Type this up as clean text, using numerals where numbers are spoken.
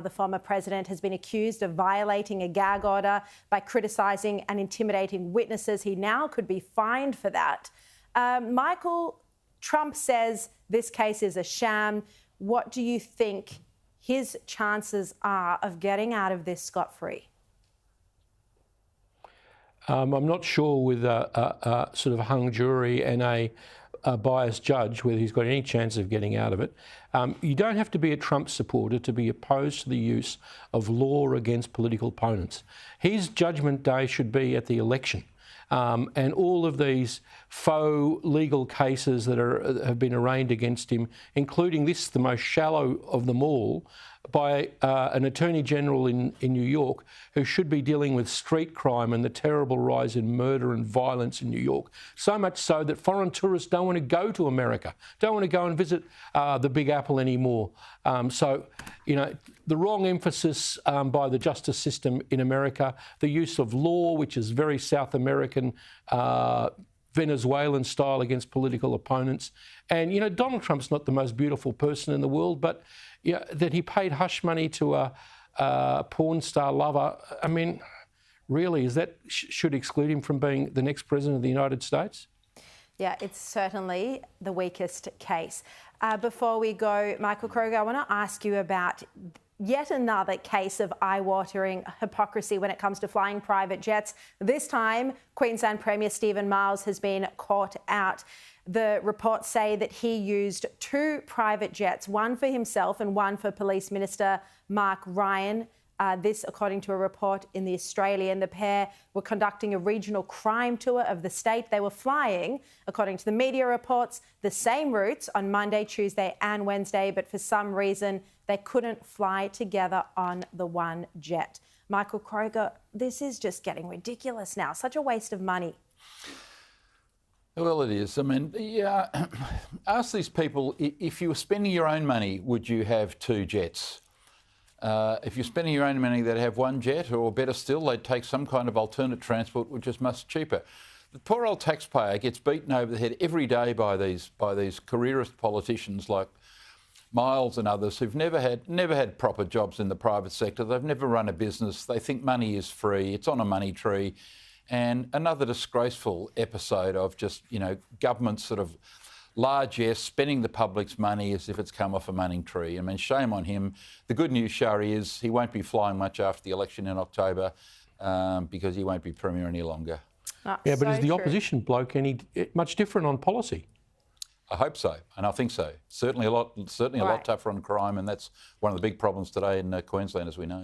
The former president has been accused of violating a gag order by criticising and intimidating witnesses. He now could be fined for that. Michael, Trump says this case is a sham. What do you think his chances are of getting out of this scot-free? I'm not sure with a sort of hung jury and a biased judge whether he's got any chance of getting out of it. You don't have to be a Trump supporter to be opposed to the use of law against political opponents. His judgment day should be at the election. And all of these faux legal cases that have been arraigned against him, including this, the most shallow of them all, by an Attorney General in New York who should be dealing with street crime and the terrible rise in murder and violence in New York. So much so that foreign tourists don't want to go to America, don't want to go and visit the Big Apple anymore. So, you know, the wrong emphasis by the justice system in America, the use of law, which is very South American, Venezuelan style against political opponents. And, you know, Donald Trump's not the most beautiful person in the world, but yeah, that he paid hush money to a porn star lover. I mean, really, is that should exclude him from being the next president of the United States? Yeah, it's certainly the weakest case. Before we go, Michael Kroger, I want to ask you about yet another case of eye-watering hypocrisy when it comes to flying private jets. This time, Queensland Premier Stephen Miles has been caught out. The reports say that he used 2 private jets, one for himself and one for Police Minister Mark Ryan. This, according to a report in The Australian. The pair were conducting a regional crime tour of the state. They were flying, according to the media reports, the same routes on Monday, Tuesday and Wednesday, but for some reason they couldn't fly together on the one jet. Michael Kroger, this is just getting ridiculous now. Such a waste of money. Well, it is. I mean, yeah, ask these people, if you were spending your own money, would you have 2 jets? If you're spending your own money, they'd have 1 jet, or better still, they'd take some kind of alternate transport which is much cheaper. The poor old taxpayer gets beaten over the head every day by these careerist politicians like Miles and others who've never had proper jobs in the private sector. They've never run a business. They think money is free. It's on a money tree. And another disgraceful episode of just, you know, government sort of largesse, spending the public's money as if it's come off a money tree. I mean, shame on him. The good news, Sharri, is he won't be flying much after the election in October because he won't be Premier any longer. Yeah, but is the opposition bloke much different on policy? I hope so, and I think so. Certainly a lot tougher on crime, and that's one of the big problems today in Queensland, as we know.